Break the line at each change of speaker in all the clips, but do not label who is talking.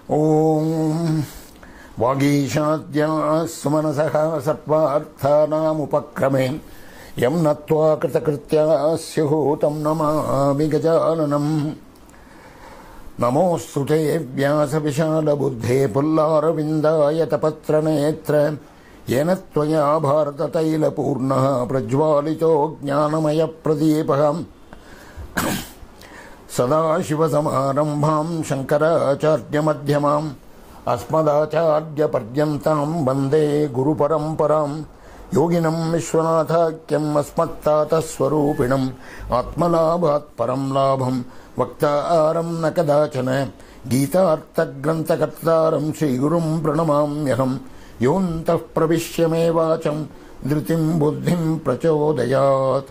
Om Vagishadya Sumanasaha Sattvarthanam Yam Natva Kritakritya Syuhutam Namami Gajananam Namostute Vyasa Vishala Buddhe Pullara Vindaya Tapatra Netra Yenatvaya Bharata Taila Purna Prajwalito Jnanamaya Pradipaham Sadashivasamarambham Shankaracharya Madhyamam Asmadacharya Paryantam Bande Guru Paramparam Yoginam Vishwanathakyam Asmattata Swarupinam Atmalabhat Param Labham Vaktaram Nakadachana Gita Artha Grantakartaram Sri Gurum Pranamamyaham Yontah Pravishyame Vacham Dhritim Buddhim Prachodayat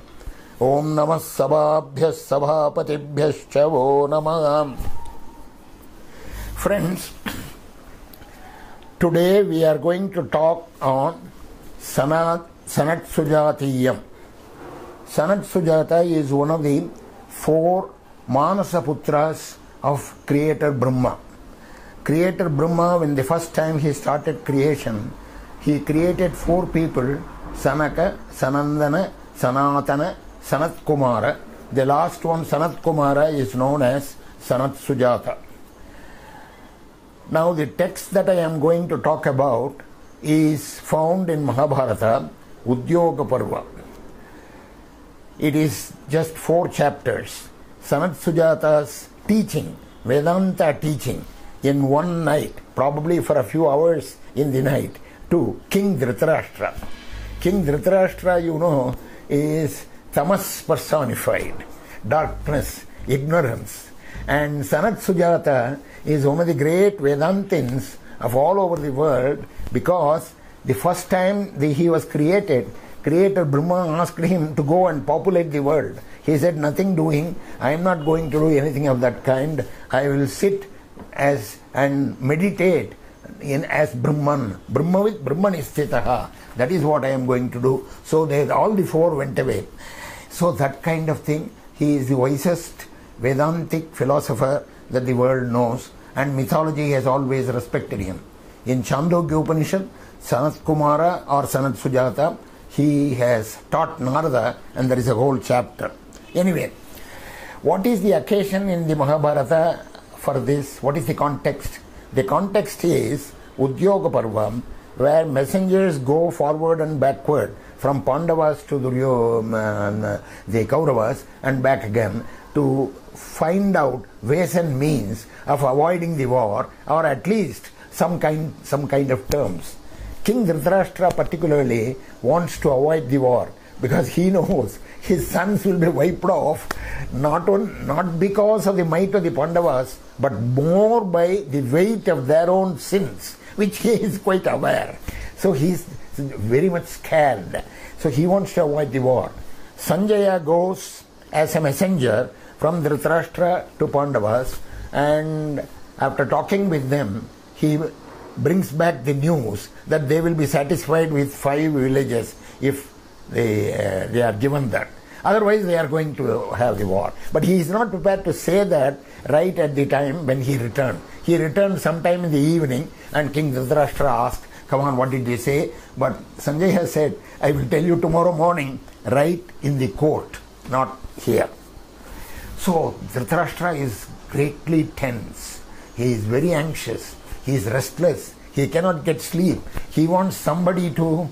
Om Namah Sabhabhyas Sabhapatibhyascha Vo Namah. Friends, today we are going to talk on Sanatsujaatiya. Sanatsujaata is one of the 4 Manasaputras of Creator Brahma. Creator Brahma, when the first time he started creation, he created 4 people: Sanaka, Sanandana, Sanatana, Sanat Kumara. The last one, Sanat Kumara, is known as Sanatsujaata. Now the text that I am going to talk about is found in Mahabharata, Udyoga Parva. It is just 4 chapters. Sanatsujaata's teaching, Vedanta teaching, in one night, probably for a few hours in the night, to King Dhritarashtra. King Dhritarashtra, you know, is tamas personified, darkness, ignorance. And Sanatsujaata is one of the great Vedantins of all over the world, because the first time he was created, Creator Brahma asked him to go and populate the world. He said, nothing doing, I am not going to do anything of that kind. I will sit and meditate as Brahman. Brahman is Chitaha. That is what I am going to do. So all the 4 went away. So that kind of thing, he is the wisest Vedantic philosopher that the world knows, and mythology has always respected him. In Chandogya Upanishad, Sanat Kumara or Sanatsujaata, he has taught Narada, and there is a whole chapter. Anyway, what is the occasion in the Mahabharata for this? What is the context? The context is Udyoga Parva, where messengers go forward and backward from Pandavas to the Kauravas and back again to find out ways and means of avoiding the war, or at least some kind of terms. King Dhritarashtra particularly wants to avoid the war because he knows his sons will be wiped off, not because of the might of the Pandavas, but more by the weight of their own sins, which he is quite aware. So he is very much scared. So he wants to avoid the war. Sanjaya goes as a messenger from Dhritarashtra to Pandavas, and after talking with them, he brings back the news that they will be satisfied with 5 villages if they are given that. Otherwise, they are going to have the war. But he is not prepared to say that right at the time when he returned. He returned sometime in the evening, and King Dhritarashtra asked, come on, what did they say? But Sanjay has said, I will tell you tomorrow morning, right in the court, not here. So Dhritarashtra is greatly tense. He is very anxious. He is restless. He cannot get sleep. He wants somebody to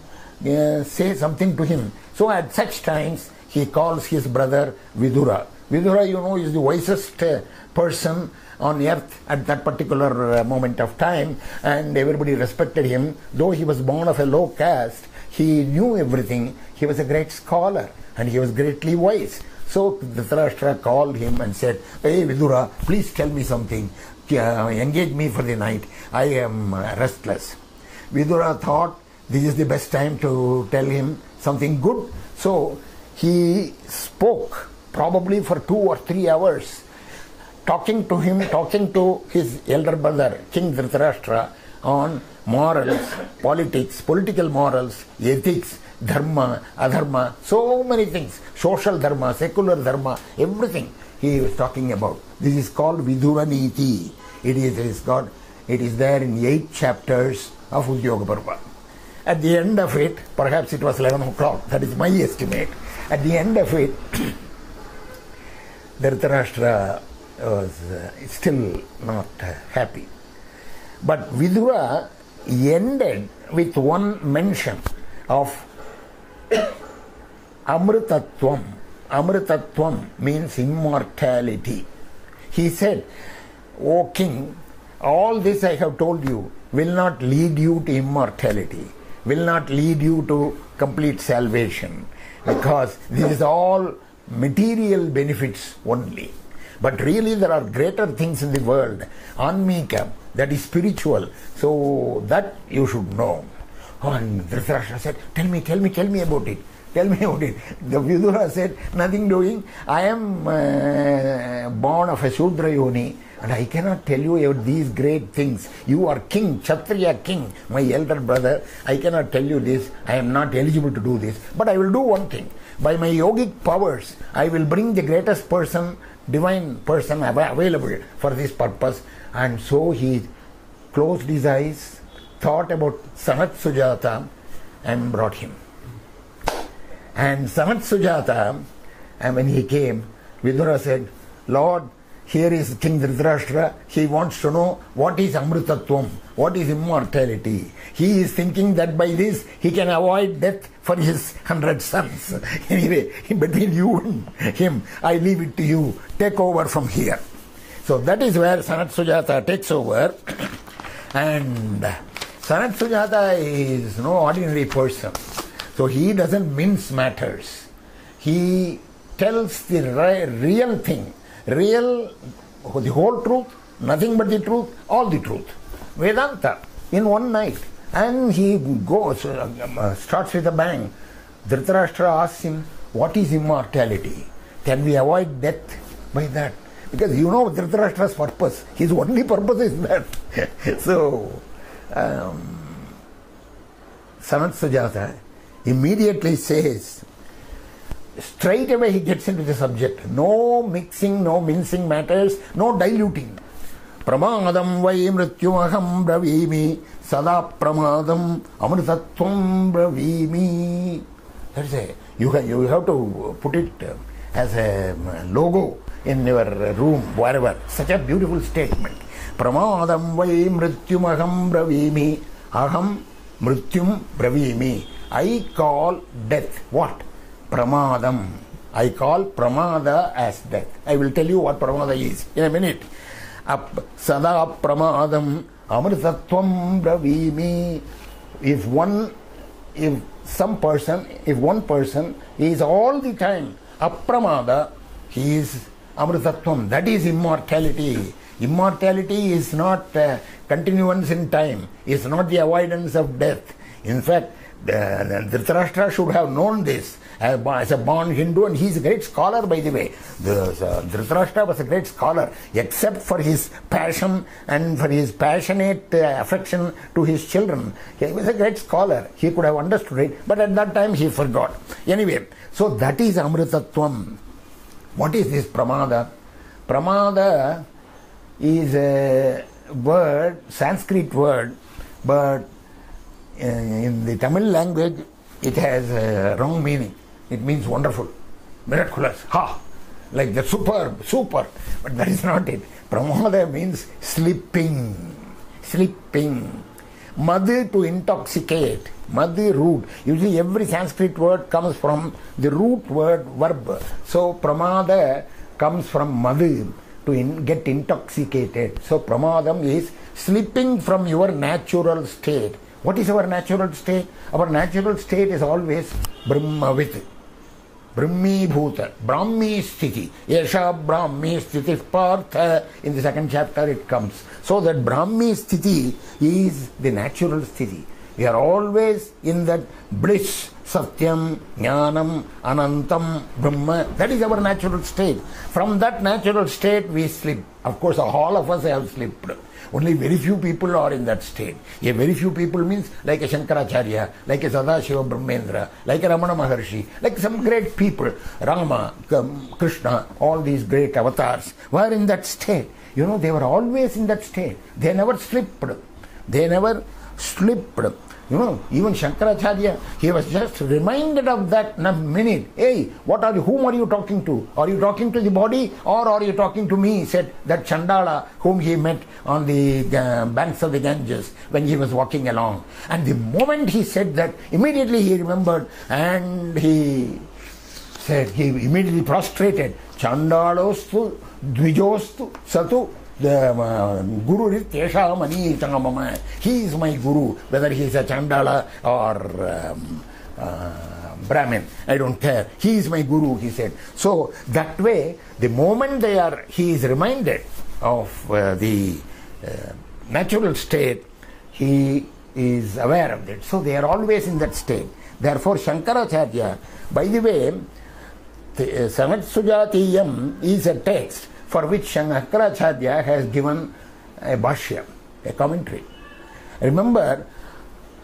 say something to him. So at such times, he calls his brother Vidura. Vidura, you know, is the wisest person on earth at that particular moment of time, and everybody respected him. Though he was born of a low caste, he knew everything. He was a great scholar, and he was greatly wise. So Dhritarashtra called him and said, hey Vidura, please tell me something. Engage me for the night. I am restless. Vidura thought this is the best time to tell him something good. So he spoke probably for 2 or 3 hours, talking to his elder brother, King Dhritarashtra, on morals, politics, political morals, ethics, dharma, adharma, so many things, social dharma, secular dharma, everything he was talking about. This is called Vidura Niti. It is got It is there in 8 chapters of Udyoga Parva. At the end of it, perhaps it was 11 o'clock, that is my estimate. At the end of it, Dhritarashtra was still not happy. But Vidura ended with one mention of Amritatvam. Amritatvam means immortality. He said, O king, all this I have told you will not lead you to immortality, will not lead you to complete salvation, because this is all material benefits only. But really there are greater things in the world, Anmika, that is spiritual, so that you should know. And Dhritarashtra said, tell me about it. Tell me about it. The Vidura said, nothing doing. I am born of a Shudra Yoni, and I cannot tell you about these great things. You are king, Kshatriya king, my elder brother. I cannot tell you this. I am not eligible to do this. But I will do one thing. By my yogic powers, I will bring the greatest person, divine person available for this purpose. And so he closed his eyes, thought about Sanatsujaata, and brought him. And Sanatsujaata, and when he came, Vidura said, Lord, here is King Dhritarashtra. He wants to know what is Amritatvam, what is immortality. He is thinking that by this he can avoid death for his 100 sons. Anyway, between you and him, I leave it to you. Take over from here. So that is where Sanatsujaata takes over. And Sanatsujaata is no ordinary person. So he doesn't mince matters. He tells the real thing. Real, the whole truth, nothing but the truth, all the truth. Vedanta, in one night. And he goes, starts with a bang. Dhritarashtra asks him, what is immortality? Can we avoid death by that? Because you know Dhritarashtra's purpose. His only purpose is that. So, Sanatsujaata immediately says, straight away he gets into the subject. No mixing, no mincing matters, no diluting. Pramadam vai mrityumaham bravimi sada pramadam amritatvam bravimi. That's it. You have to put it as a logo in your room, wherever. Such a beautiful statement. Pramadam vai mrityumaham bravimi aham mrityum bravimi. I call death what? Pramadam. I call pramada as death. I will tell you what pramada is in a minute. Sada pramadam amritatvam bravimi. If one person is all the time apramada, he is amritatvam. That is immortality. Immortality is not continuance in time. It's not the avoidance of death. In fact, Dhritarashtra should have known this as a born Hindu, and he is a great scholar, by the way. Dhritarashtra was a great scholar, except for his passion and for his passionate affection to his children. He was a great scholar. He could have understood it, but at that time he forgot. Anyway, so that is Amritatvam. What is this Pramada? Pramada is a word, Sanskrit word, but in the Tamil language it has a wrong meaning. It means wonderful, miraculous, like the superb, super. But that is not it. Pramada means slipping. Madhi, to intoxicate. Madhi, root. Usually every Sanskrit word comes from the root word verb. So pramada comes from madhi, to get intoxicated. So pramadam is slipping from your natural state. What is our natural state? Our natural state is always Brahmavit, Brahmi Bhuta, Brahmi Sthiti, Yesha Brahmi Sthiti Partha. In the second chapter it comes. So that Brahmi Sthiti is the natural Sthiti. We are always in that bliss, Satyam, Jnanam, Anantam, Brahma. That is our natural state. From that natural state we slip. Of course, all of us have slipped. Only very few people are in that state. A very few people means like a Shankaracharya, like a Sadashiva Brahmendra, like a Ramana Maharshi, like some great people, Rama, Krishna, all these great avatars were in that state. You know, they were always in that state. They never slipped. They never slipped. You know, even Shankaracharya, he was just reminded of that in a minute. Hey, whom are you talking to? Are you talking to the body or are you talking to me? He said that Chandala whom he met on the banks of the Ganges when he was walking along. And the moment he said that, immediately he remembered and he said, he immediately prostrated. Chandalostu, Dvijostu, Satu, the Guru Rityesha Mani Changamama. He is my Guru, whether he is a Chandala or Brahmin, I don't care. He is my Guru, he said. So that way, the moment he is reminded of the natural state, he is aware of it. So they are always in that state. Therefore, Shankaracharya, by the way, Sanatsujaatiyam is a text for which Shankaracharya has given a bhashya, a commentary. Remember,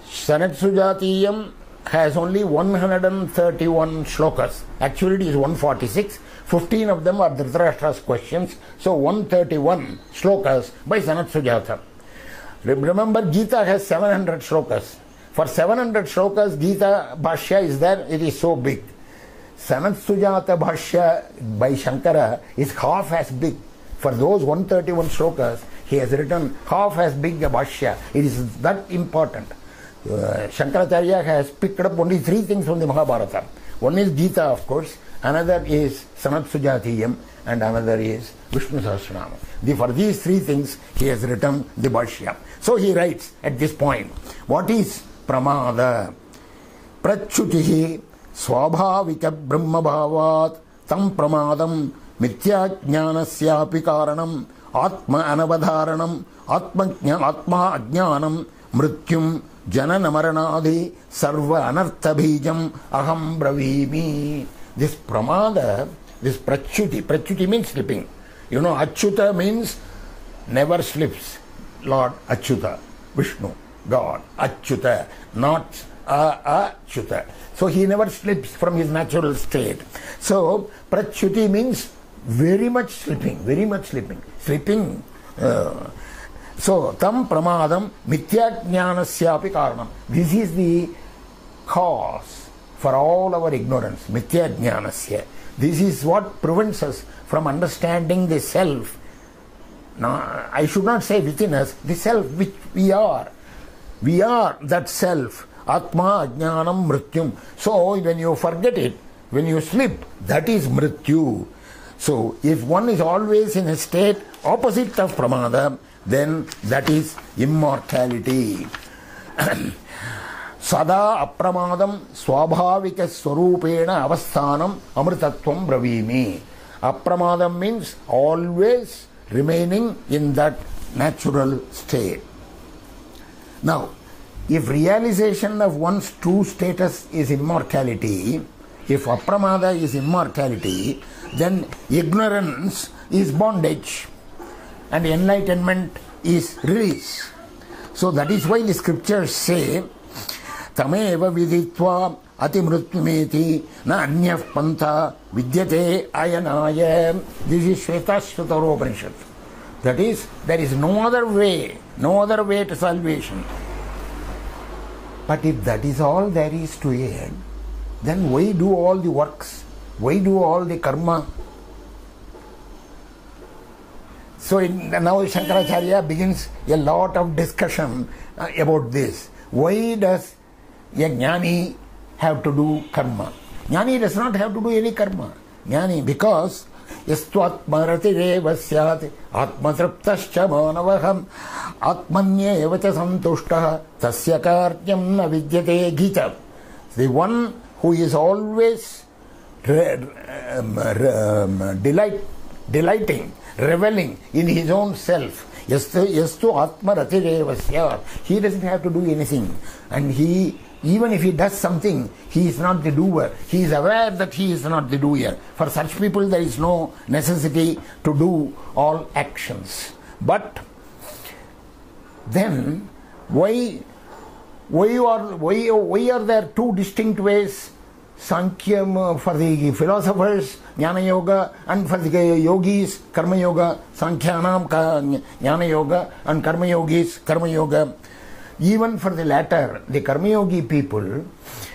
Sanatsujaatiyam has only 131 shlokas. Actually, it is 146. 15 of them are Dhritarashtra's questions. So, 131 shlokas by Sanatsujaata. Remember, Gita has 700 shlokas. For 700 shlokas, Gita bhashya is there. It is so big. Sanatsujaata bhashya by Shankara is half as big. For those 131 shlokas, he has written half as big a bhashya. It is that important. Shankaracharya has picked up only 3 things from the Mahabharata. One is Gita, of course, another is Sanatsujaatiyam, and another is Vishnu Sahasranama. For these 3 things, he has written the bhashya. So he writes at this point, what is pramada? Prachutihi Swabhavika Brahmabhavat Tam Pramadam Mityajnanasyapi Karanam Atma Anavadharanam Atma Ajnanam Mrityum Jananamaranadi Sarva Anarthabhijam Aham Bravimi. This pramada, this prachuti means slipping. You know, Achyuta means never slips. Lord Achyuta, Vishnu, God, Achyuta, not Achyuta. So he never slips from his natural state. So prachuti means very much slipping, very much slipping. Slipping. So tam pramadam mityajnanasyapi karanam. This is the cause for all our ignorance. Mityajnanasya. This is what prevents us from understanding the self. Now, I should not say within us, the self which we are. We are that self. Atma Ajnanam Mrityum. So when you forget it, when you slip, that is Mrityu. So if one is always in a state opposite of Pramada, then that is immortality. Sada apramadam swabhavika swarupena avasthanam amritatvam bravimi. Apramadam means always remaining in that natural state. Now, if realization of one's true status is immortality, if apramada is immortality, then ignorance is bondage and enlightenment is release. So that is why the scriptures say, Tameva viditva atimrutyumeti na anyah pantha vidyate ayanaya. This is Shvetashvatara Upanishad. That is, there is no other way to salvation. But if that is all there is to it, then why do all the works? Why do all the karma? So now Shankaracharya begins a lot of discussion about this. Why does a jnani have to do karma? Jnani does not have to do any karma. Jnani, because Yastvatmaratirev syat atmatraptascha manavaham atmanyevacha santushtaha tasya karyam na vidyate gita. The one who is always delighting, reveling in his own self, Yastu Atma Ratirevasya. He doesn't have to do anything. And even if he does something, he is not the doer. He is aware that he is not the doer. For such people, there is no necessity to do all actions. But then, why are there two distinct ways? Sankhya for the philosophers, Jnana Yoga, and for the yogis, Karma Yoga. Sankhyanam Jnana Yoga and Karma Yogis, Karma Yoga. Even for the latter, the Karma Yogi people,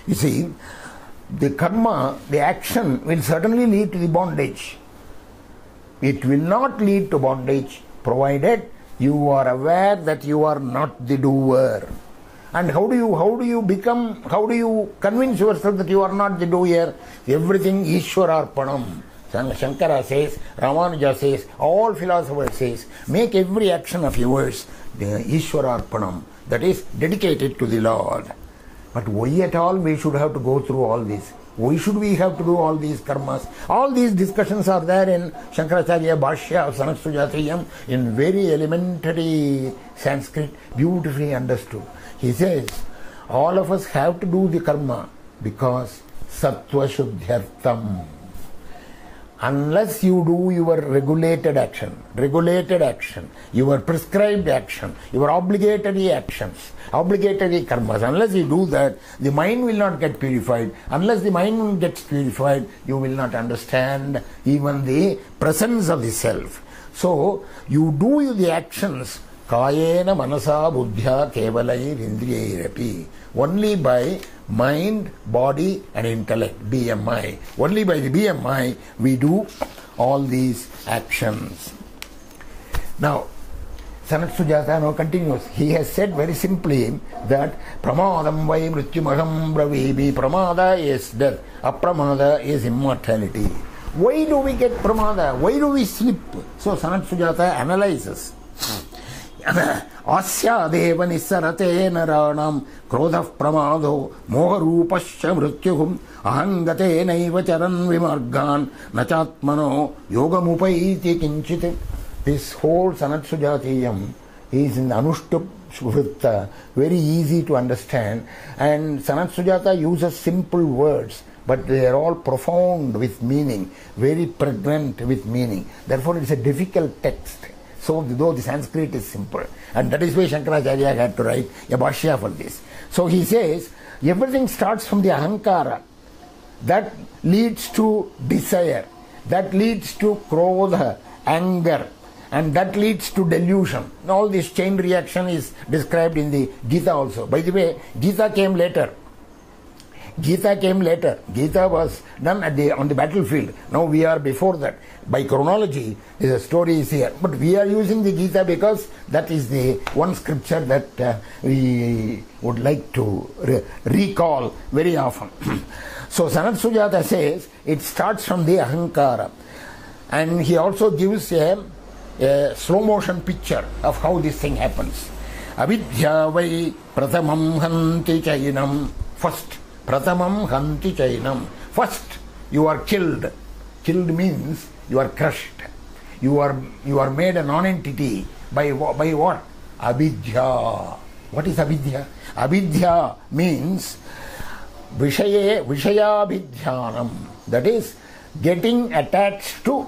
you see, the karma, the action will certainly lead to the bondage. It will not lead to bondage provided you are aware that you are not the doer. And how do you convince yourself that you are not the doer? Everything Ishwararpanam. Shankara says, Ramanuja says, all philosophers says, make every action of yours the Ishwararpanam, that is dedicated to the Lord. But why at all we should have to go through all this? Why should we have to do all these karmas? All these discussions are there in Shankaracharya Bhashya of Sanatsujaatiya in very elementary Sanskrit, beautifully understood. He says, all of us have to do the karma because sattva shuddhyartam. Unless you do your regulated action, your prescribed action, your obligatory actions, obligatory karmas, unless you do that, the mind will not get purified. Unless the mind gets purified, you will not understand even the presence of the self. So, you do the actions Kayena manasa buddhya kevalair indriyairapi. Only by mind, body and intellect, BMI. Only by the BMI we do all these actions. Now, Sanatsujaata now continues. He has said very simply that Pramadam vai mrityumaham bravibi. Pramada is death. Apramada is immortality. Why do we get pramada? Why do we slip? So Sanatsujaata analyzes. Asyadev nisarate naranam krodha pramado moharupasya mrityuhum ahangate naiva charan vimargan nachatmano yogamupaiti kinchit. This whole Sanatsujaatiyam is in Anushtup Vritta, very easy to understand, and Sanatsujaata uses simple words, but they are all profound with meaning, very pregnant with meaning. Therefore it is a difficult text. So though the Sanskrit is simple, and that is why Shankaracharya had to write a Bhashya for this. So he says, everything starts from the Ahankara. That leads to desire. That leads to krodha, anger. And that leads to delusion. All this chain reaction is described in the Gita also. By the way, Gita came later. Gita was done on the battlefield. Now we are before that. By chronology, the story is here. But we are using the Gita because that is the one scripture that we would like to recall very often. So Sanatsujaata says it starts from the Ahankara. And he also gives a slow motion picture of how this thing happens. Avidya vai pratamam hanti chainam. First, pratamam hanti chainam. First, you are killed. Killed means you are crushed. You are made a non-entity by what? Avidya. What is avidya? Avidya means vishayabhidhyanam. That is getting attached to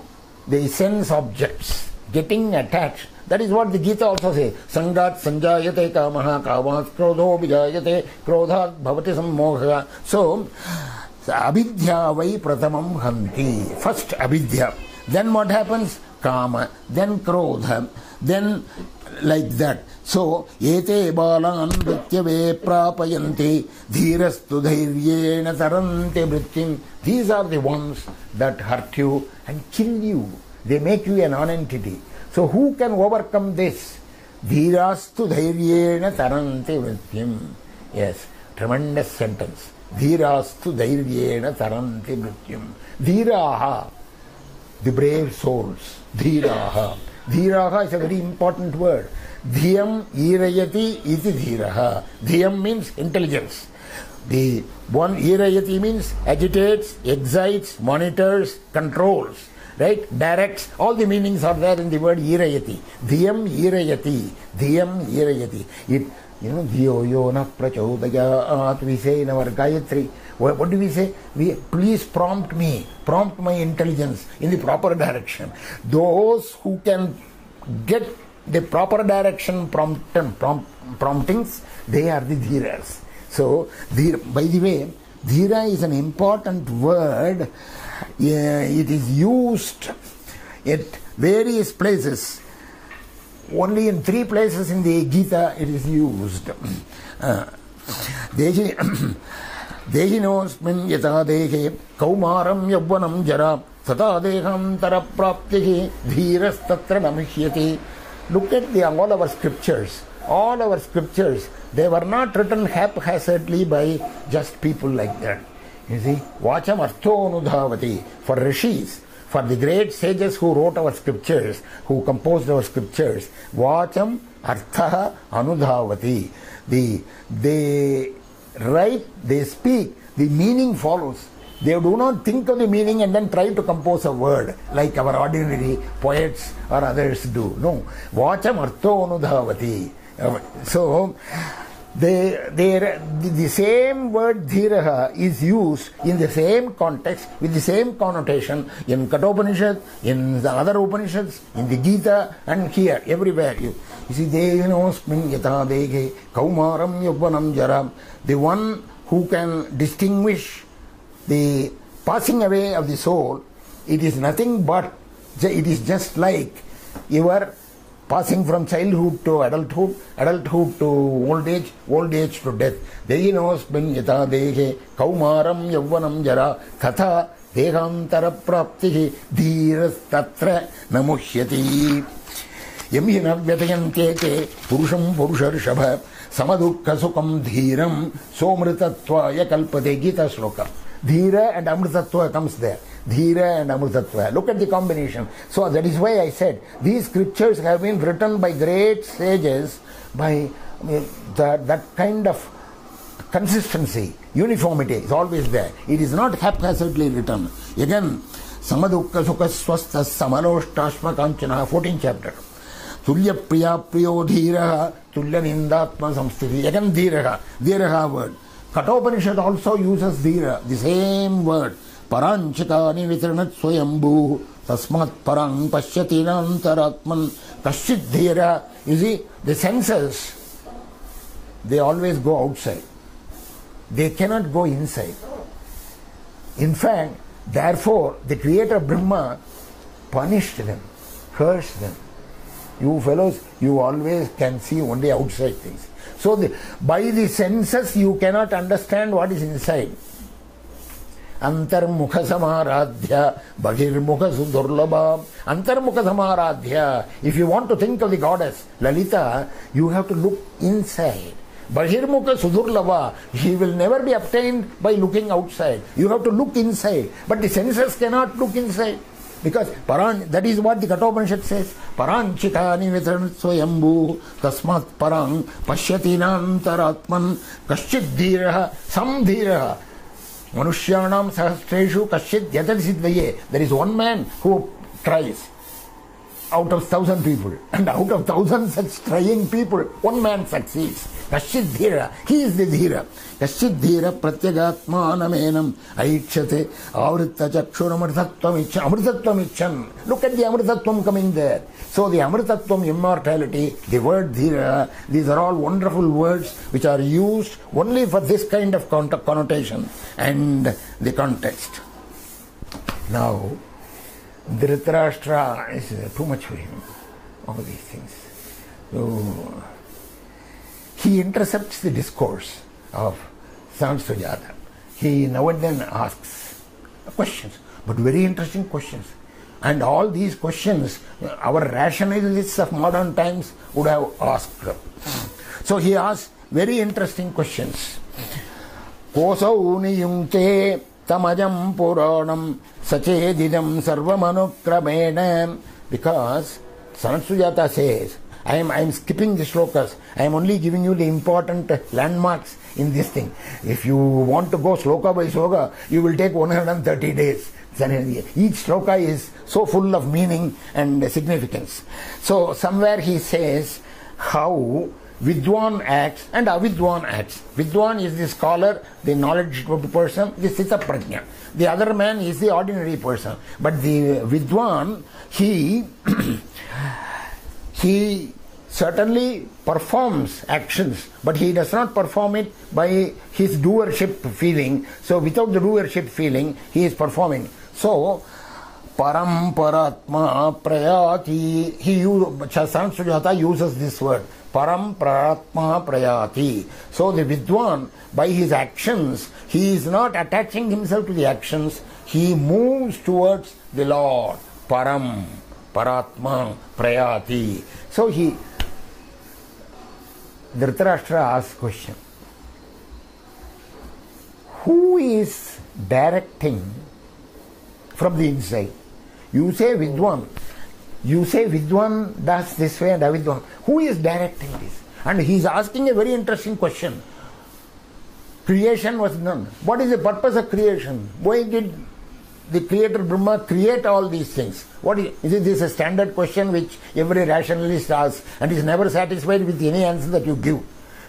the sense objects. Getting attached. That is what the Gita also says. Sangat sanjayate kamaha kamat krodho vijayate krodhat bhavati sammoha. So, avidya vai pratamam hanti. First avidya. Then what happens? Kama. Then krodha. Then like that. So, ete balan vrityave prapayanti dhirastu dhairyena taranti vrittim. These are the ones that hurt you and kill you. They make you a non-entity. So who can overcome this? Dhirastu dhairyena taranti vrittim. Yes, tremendous sentence. Dhirastu dhairyena taranti vrittim. Dhiraha, the brave souls. Dhiraha. Dhiraha is a very important word. Dhiyam irayati iti dhiraha. Dhiyam means intelligence. The one irayati means agitates, excites, monitors, controls. right? Directs. All the meanings are there in the word irayati. Dhyam irayati. Dhyam irayati. It, Dhyo yona prachodayat, we say in our Gayatri. What do we say? Please prompt me, prompt my intelligence in the proper direction. Those who can get the proper direction promptings, they are the dhiras. So, by the way, dhira is an important word. It is used at various places. Only in 3 places in the Gita it is used. Dehinosmin yata dehe kaumaram yavvanam jara tata dehantara praptihi dhiras tatra namishyati. Look at all our scriptures. All our scriptures, they were not written haphazardly by just people like that. You see, Vacham Artho Anudhavati, for rishis, for the great sages who wrote our scriptures, who composed our scriptures, Vacham Artha Anudhavati. They write, they speak, the meaning follows. They do not think of the meaning and then try to compose a word like our ordinary poets or others do. No. Vacham Artho Anudhavati. So, the same word dhiraha is used in the same context with the same connotation in Kathopanishad, in the other Upanishads, in the Gita, and here, everywhere. You see, dehinosmin yata dehe kaumaram yavvanam jara. The one who can distinguish the passing away of the soul, it is nothing but, it is just like your passing from childhood to adulthood, adulthood to old age to death. Dehinosmin yata dehe kaumaram yavvanam jara tata dehantara praptihi dhiras tatra namushyati. Yamhina vyatayanteke purusham purusharshava samadukha sukam dhiram somritattvaya kalpate. Gita shloka. Dhira and amritattva comes there. Dhira and amritattva. Look at the combination. So that is why I said these scriptures have been written by great sages by that kind of consistency, uniformity is always there. It is not haphazardly written. Again, samadukha sukha swastha samanoshtasma kanchana, 14th chapter. Tulya priya priyo dhiraha tulya nindatma samsthiti. Again dhiraha word. Kathopanishad also uses dhira, the same word. Paranchikani vitranat swayambhu tasmat parang pasyatina antaratman kashit dhira. You see, the senses, they always go outside. They cannot go inside. In fact, therefore, the creator Brahma punished them, cursed them. You fellows, you always can see only outside things. So, by the senses, you cannot understand what is inside. Antarmukha samaradhya, Bahirmukha sudurlabha. Antarmukha samaradhya. If you want to think of the goddess Lalita, you have to look inside. Bahirmukha sudurlabha. She will never be obtained by looking outside. You have to look inside. But the senses cannot look inside. Because that is what the Kathopanishad says. Paranchikani vitranat swayambhu tasmat parang pasyatinantaratman kaschid dhiraha sam dhiraha manushyanam sahastreshu kaschid yatadsiddhaye. There is one man who tries out of 1,000 people, and out of 1,000 such trying people, one man succeeds. Kaschid dhira, he is the dhira. Kaschid dhira pratyagatma namenam aikshate avritta chakshuramrtatvam ichan. Look at the amrtatvam coming there. So the amrtatvam, immortality, the word dhira, these are all wonderful words which are used only for this kind of connotation and the context. Now, Dhritarashtra is too much for him, all these things. So, he intercepts the discourse of Sanatsujaata. He now and then asks questions, but very interesting questions. And all these questions, our rationalists of modern times would have asked. So he asks very interesting questions. Kosau niyungte tamajam puranam sachedidam sarvamanukramena. Because Sanatsujaata says, I am skipping the shlokas. I am only giving you the important landmarks in this thing. If you want to go sloka by sloka, you will take 130 days. Each shloka is so full of meaning and significance. So somewhere he says how Vidwan acts and Avidwan acts. Vidwan is the scholar, the knowledgeable person, the Sita Prajna. The other man is the ordinary person. But the Vidwan, he certainly performs actions, but he does not perform it by his doership feeling. So without the doership feeling, he is performing. So, Paramparatma Prayati, Sanatsujaata uses this word. Paramparatma Prayati. So the Vidwan, by his actions, he is not attaching himself to the actions, he moves towards the Lord. Param, Paratma Prayati. So Dhritarashtra asks question. Who is directing from the inside? You say Vidwan. You say Vidwan does this way and Avidwan. Who is directing this? And he is asking a very interesting question. Creation was done. What is the purpose of creation? Why did the creator Brahma create all these things? This a standard question which every rationalist asks and is never satisfied with any answer that you give.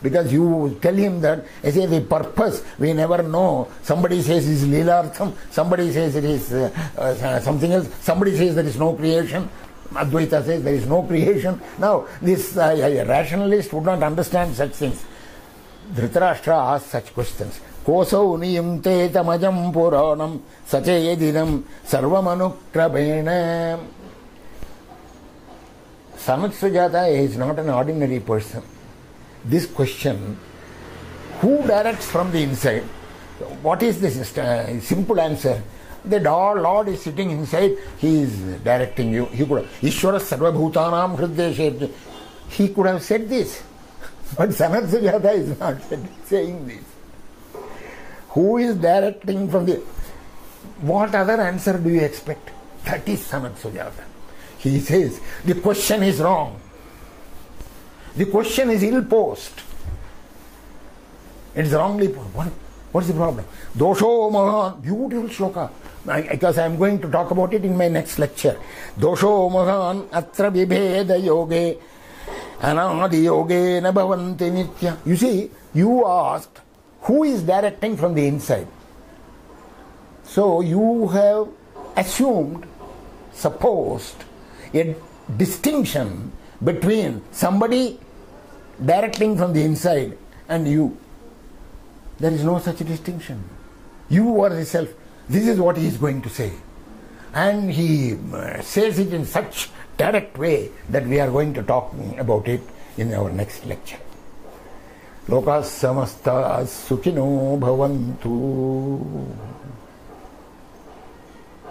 Because you tell him that, I say the purpose, we never know. Somebody says it is Leelartham, somebody says it is something else, somebody says there is no creation. Advaita says there is no creation. Now, this rationalist would not understand such things. Dhritarashtra asks such questions. Kosau niyamte tamajam puranam sachayedinam sarvamanukrabena. Sanatsujaata is not an ordinary person. This question, who directs from the inside? What is this simple answer? The Lord is sitting inside, he is directing you. He could have, Ishvara Sarvabhutanam Hrideshe. He could have said this. But Sanatsujaata is not saying this. Who is directing from the... What other answer do you expect? That is Sanatsujaata. He says, the question is wrong. The question is ill-posed. It is wrongly posed. What is the problem? Dosho Mahan, beautiful shloka. Because I am going to talk about it in my next lecture. Dosho Mahan atra vibheda yoge anadi yoge na bhavanti nitya. You see, you asked who is directing from the inside. So you have assumed, supposed a distinction between somebody directing from the inside and you. There is no such distinction. You are the self. This is what he is going to say. And he says it in such direct way that we are going to talk about it in our next lecture. Lokas samasta sukhino bhavantu.